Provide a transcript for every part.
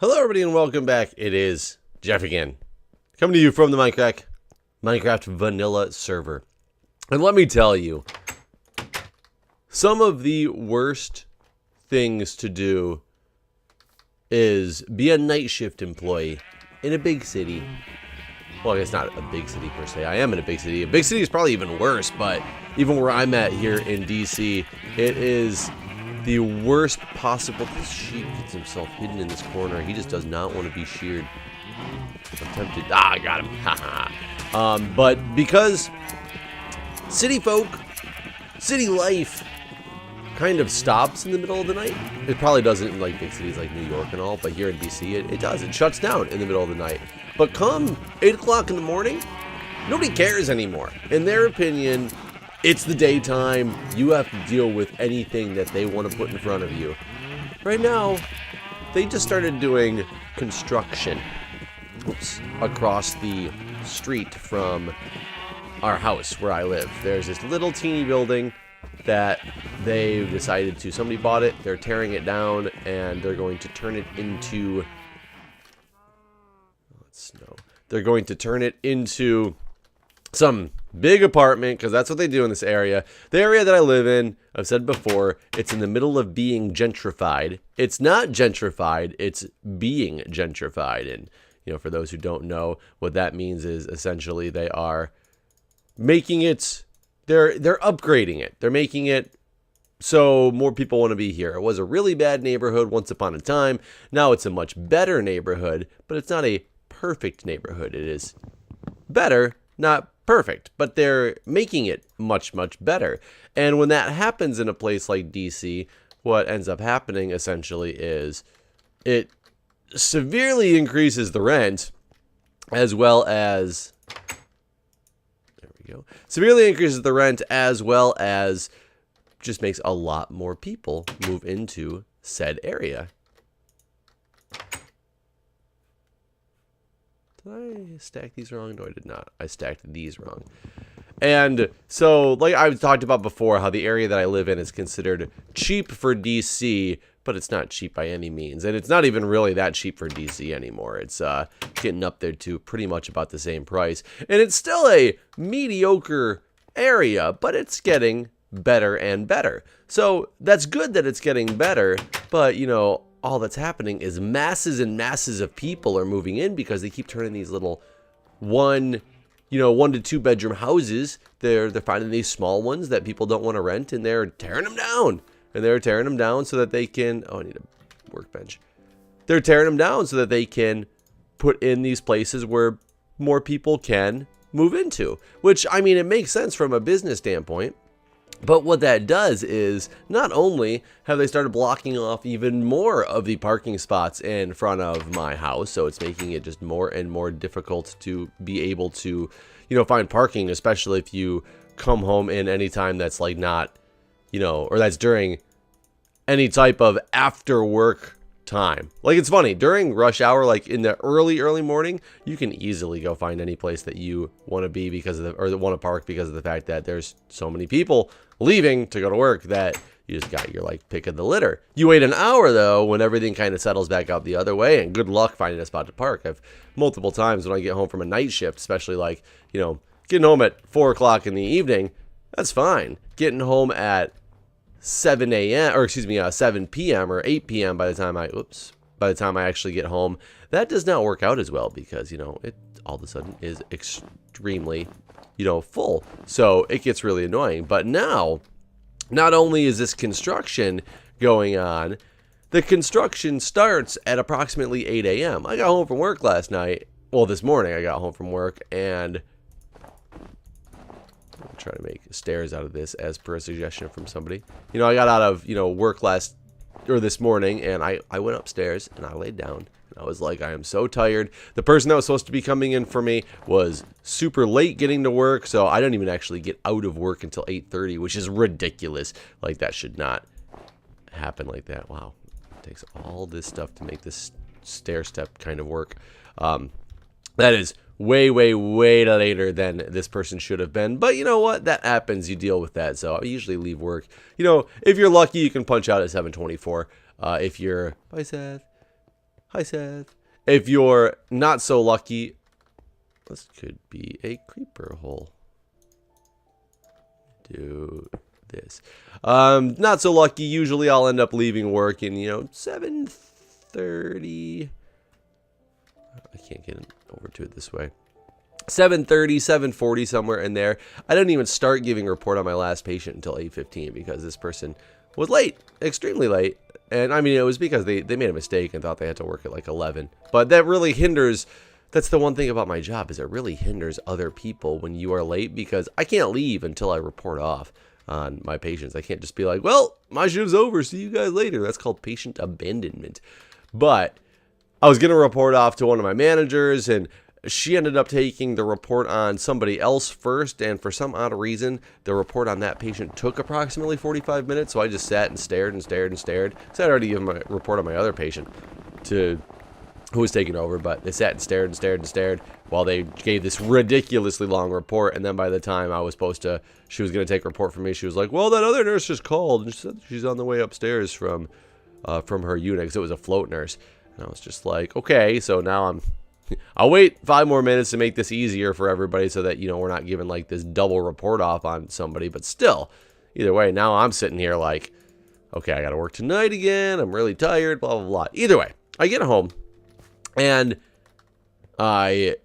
Hello everybody and welcome back. It is Jeff again, coming to you from the Minecraft vanilla server. And let me tell you, some of the worst things to do is be a night shift employee in a big city. Well, I guess not a big city per se. I am in a big city. A big city is probably even worse, but even where I'm at here in DC, it is the worst possible. This sheep gets himself hidden in this corner. He just does not want to be sheared. I'm tempted. Ah, I got him. Haha. But because city folk, city life kind of stops in the middle of the night. It probably doesn't in like big cities like New York and all, but here in DC it does. It shuts down in the middle of the night. But come 8 o'clock in the morning, nobody cares anymore. In their opinion, it's the daytime. You have to deal with anything that they want to put in front of you. Right now, they just started doing construction across the street from our house where I live. There's this little teeny building that they decided to, somebody bought it, they're tearing it down, and they're going to turn it into, they're going to turn it into some big apartment, because that's what they do in this area. The area that I live in, I've said before, it's in the middle of being gentrified. It's not gentrified, it's being gentrified. And, you know, for those who don't know, what that means is essentially they are making it, they're upgrading it. They're making it so more people want to be here. It was a really bad neighborhood once upon a time. Now it's a much better neighborhood, but it's not a perfect neighborhood. It is better, not perfect, but they're making it much, much better. And when that happens in a place like DC, what ends up happening essentially is it severely increases the rent, as well as, there we go, severely increases the rent, as well as just makes a lot more people move into said area. Did I stack these wrong? No, I did not. I stacked these wrong. And so, like I've talked about before, how the area that I live in is considered cheap for DC, but it's not cheap by any means. And it's not even really that cheap for DC anymore. It's getting up there to pretty much about the same price. And it's still a mediocre area, but it's getting better and better. So that's good that it's getting better, but, you know, all that's happening is masses and masses of people are moving in because they keep turning these little 1 to 2 bedroom houses. They're finding these small ones that people don't want to rent, and they're tearing them down. And they're tearing them down so that they can, oh, I need a workbench. They're tearing them down so that they can put in these places where more people can move into, which, I mean, it makes sense from a business standpoint. But what that does is not only have they started blocking off even more of the parking spots in front of my house, so it's making it just more and more difficult to be able to, find parking, especially if you come home in any time that's like not, or that's during any type of after work time. Like, it's funny, during rush hour, like in the early morning, you can easily go find any place that you want to be because of that want to park, because of the fact that there's so many people leaving to go to work that you just got your like pick of the litter. You wait an hour though, when everything kind of settles back out the other way, and good luck finding a spot to park. I've multiple times when I get home from a night shift, especially like, getting home at 4 o'clock in the evening, that's fine. Getting home at 7 a.m. or 7 p.m. or 8 p.m. by the time I actually get home, that does not work out as well, because it all of a sudden is extremely full. So it gets really annoying. But now, not only is this construction going on, the construction starts at approximately 8 a.m. I got home from work last night. Well, this morning I got home from work, and I'm trying to make stairs out of this as per a suggestion from somebody. I got out of, work this morning, and I went upstairs and I laid down. I was like, I am so tired. The person that was supposed to be coming in for me was super late getting to work, so I didn't even actually get out of work until 8:30, which is ridiculous. Like, that should not happen like that. Wow. It takes all this stuff to make this stair step kind of work. That is way later than this person should have been. But you know what? That happens. You deal with that. So I usually leave work. If you're lucky, you can punch out at 7:24. If you're... Bye, Seth. Hi, Seth. If you're not so lucky, this could be a creeper hole. Do this. Not so lucky. Usually I'll end up leaving work in, 7:30. I can't get over to it this way. 7:30, 7:40, somewhere in there. I didn't even start giving a report on my last patient until 8:15 because this person was late, extremely late. And I mean, it was because they made a mistake and thought they had to work at like 11. But that really hinders, that's the one thing about my job, is it really hinders other people when you are late, because I can't leave until I report off on my patients. I can't just be like, well, my shift's over, see you guys later. That's called patient abandonment. But I was going to report off to one of my managers, and she ended up taking the report on somebody else first, and for some odd reason, the report on that patient took approximately 45 minutes, so I just sat and stared and stared and stared. So I'd already given my report on my other patient to who was taking over, but they sat and stared and stared and stared while they gave this ridiculously long report, and then by the time I was she was going to take a report from me, she was like, well, that other nurse just called, and she said she's on the way upstairs from her unit, because it was a float nurse. And I was just like, okay, so now I'll wait 5 more minutes to make this easier for everybody so that, we're not giving like this double report off on somebody. But still, either way, now I'm sitting here like, okay, I got to work tonight again. I'm really tired, blah, blah, blah. Either way, I get home and I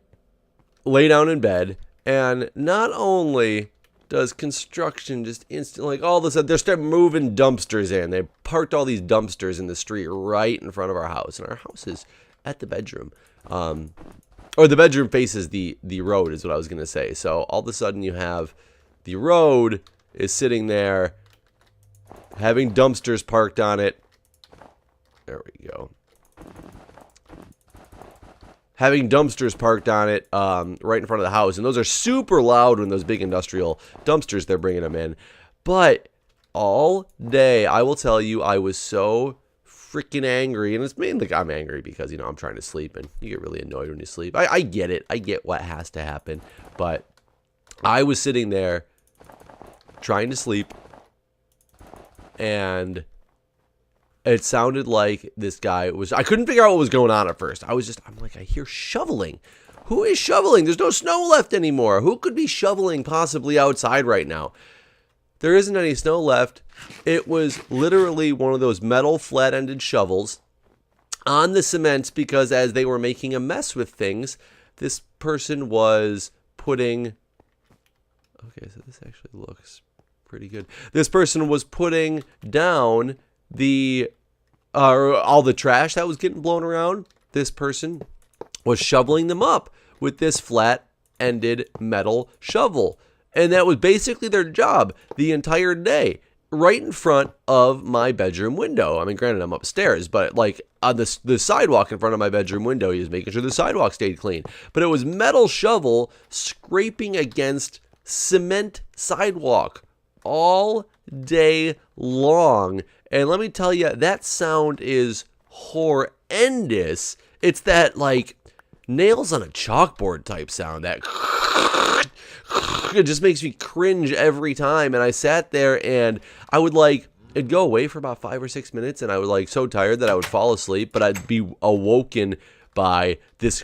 lay down in bed, and not only does construction just instantly, like all of a sudden, they start moving dumpsters in. They parked all these dumpsters in the street right in front of our house, and our house is at the bedroom. Or the bedroom faces the road is what I was going to say. So all of a sudden you have the road is sitting there having dumpsters parked on it. There we go. Having dumpsters parked on it right in front of the house. And those are super loud when those big industrial dumpsters, they're bringing them in. But all day, I will tell you, I was so freaking angry. And it's mainly I'm angry because, I'm trying to sleep. And you get really annoyed when you sleep. I get it. I get what has to happen. But I was sitting there trying to sleep. And it sounded like this guy I couldn't figure out what was going on at first. I'm like, I hear shoveling. Who is shoveling? There's no snow left anymore. Who could be shoveling possibly outside right now? There isn't any snow left. It was literally one of those metal flat-ended shovels on the cement, because as they were making a mess with things, this person was putting, okay, so this actually looks pretty good. This person was putting down all the trash that was getting blown around. This person was shoveling them up with this flat-ended metal shovel. And that was basically their job the entire day, right in front of my bedroom window. I mean, granted, I'm upstairs, but like on the sidewalk in front of my bedroom window, he was making sure the sidewalk stayed clean. But it was metal shovel scraping against cement sidewalk all day long. And let me tell you, that sound is horrendous. It's that like nails on a chalkboard type sound. That it just makes me cringe every time. And I sat there and I would it'd go away for about 5 or 6 minutes, and I was so tired that I would fall asleep, but I'd be awoken by this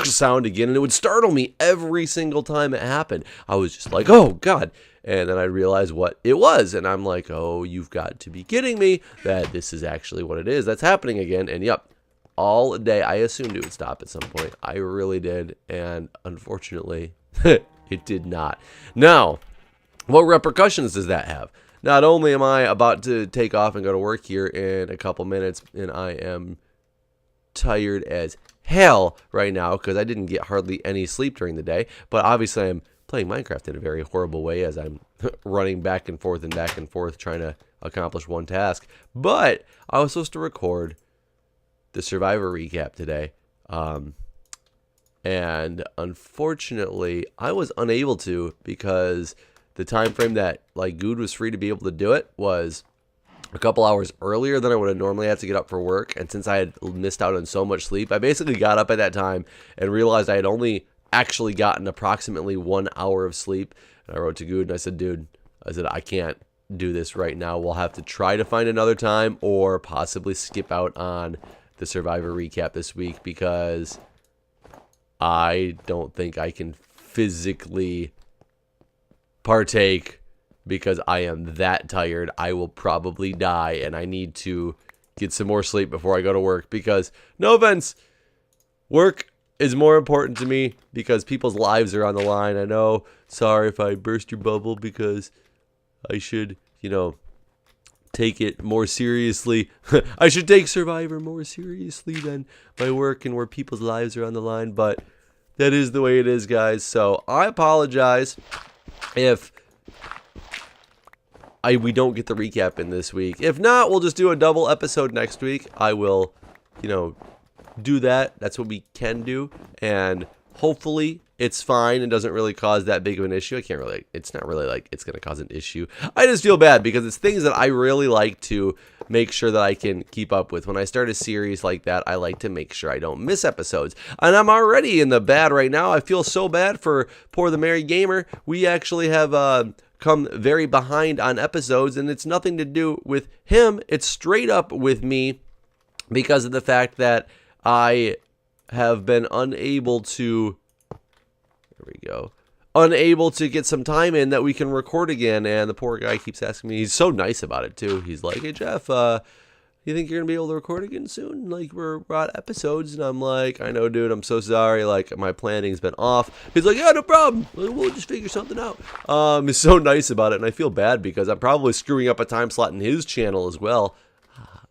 sound again, and it would startle me every single time it happened. I was just like, oh God. And then I realized what it was, and I'm like, oh, you've got to be kidding me that this is actually what it is that's happening again. And yep, all day. I assumed it would stop at some point. I really did, and unfortunately, it did not. Now, what repercussions does that have? Not only am I about to take off and go to work here in a couple minutes, and I am tired as hell right now because I didn't get hardly any sleep during the day, but obviously I'm playing Minecraft in a very horrible way as I'm running back and forth trying to accomplish one task. But I was supposed to record the Survivor recap today, and unfortunately I was unable to because the time frame that Guude was free to be able to do it was a couple hours earlier than I would have normally had to get up for work. And since I had missed out on so much sleep, I basically got up at that time and realized I had only actually gotten approximately 1 hour of sleep. And I wrote to Guude and I said, dude, I can't do this right now. We'll have to try to find another time or possibly skip out on the Survivor recap this week because I don't think I can physically partake because I am that tired. I will probably die, and I need to get some more sleep before I go to work because, no offense, work is more important to me because people's lives are on the line. I know, sorry if I burst your bubble because I should, take it more seriously. I should take Survivor more seriously than my work and where people's lives are on the line, but that is the way it is, guys. So I apologize if we don't get the recap in this week. If not, we'll just do a double episode next week. I will, do that. That's what we can do. And hopefully it's fine and doesn't really cause that big of an issue. It's not really like it's going to cause an issue. I just feel bad because it's things that I really like to make sure that I can keep up with. When I start a series like that, I like to make sure I don't miss episodes. And I'm already in the bad right now. I feel so bad for poor the Merry Gamer. We actually have come very behind on episodes, and it's nothing to do with him. It's straight up with me because of the fact that I have been unable to get some time in that we can record again, and the poor guy keeps asking me. He's so nice about it too. He's like, "Hey Jeff, you think you're gonna be able to record again soon? Like we're out episodes." And I'm like, "I know, dude. I'm so sorry. Like my planning's been off." He's like, "Yeah, no problem. We'll just figure something out." He's so nice about it, and I feel bad because I'm probably screwing up a time slot in his channel as well.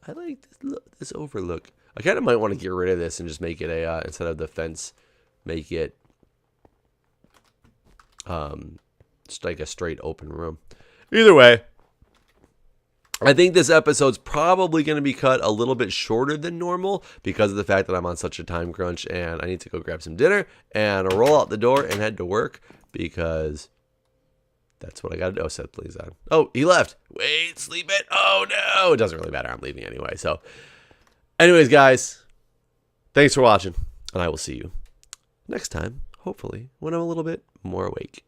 I like this overlook. I kind of might want to get rid of this and just make it a instead of the fence, make it just like a straight open room. Either way, I think this episode's probably going to be cut a little bit shorter than normal because of the fact that I'm on such a time crunch and I need to go grab some dinner and roll out the door and head to work because that's what I got to do. Oh, set please on. Oh, he left. Wait, sleep it. Oh no, it doesn't really matter. I'm leaving anyway. So anyways, guys, thanks for watching and I will see you next time, hopefully when I'm a little bit more awake.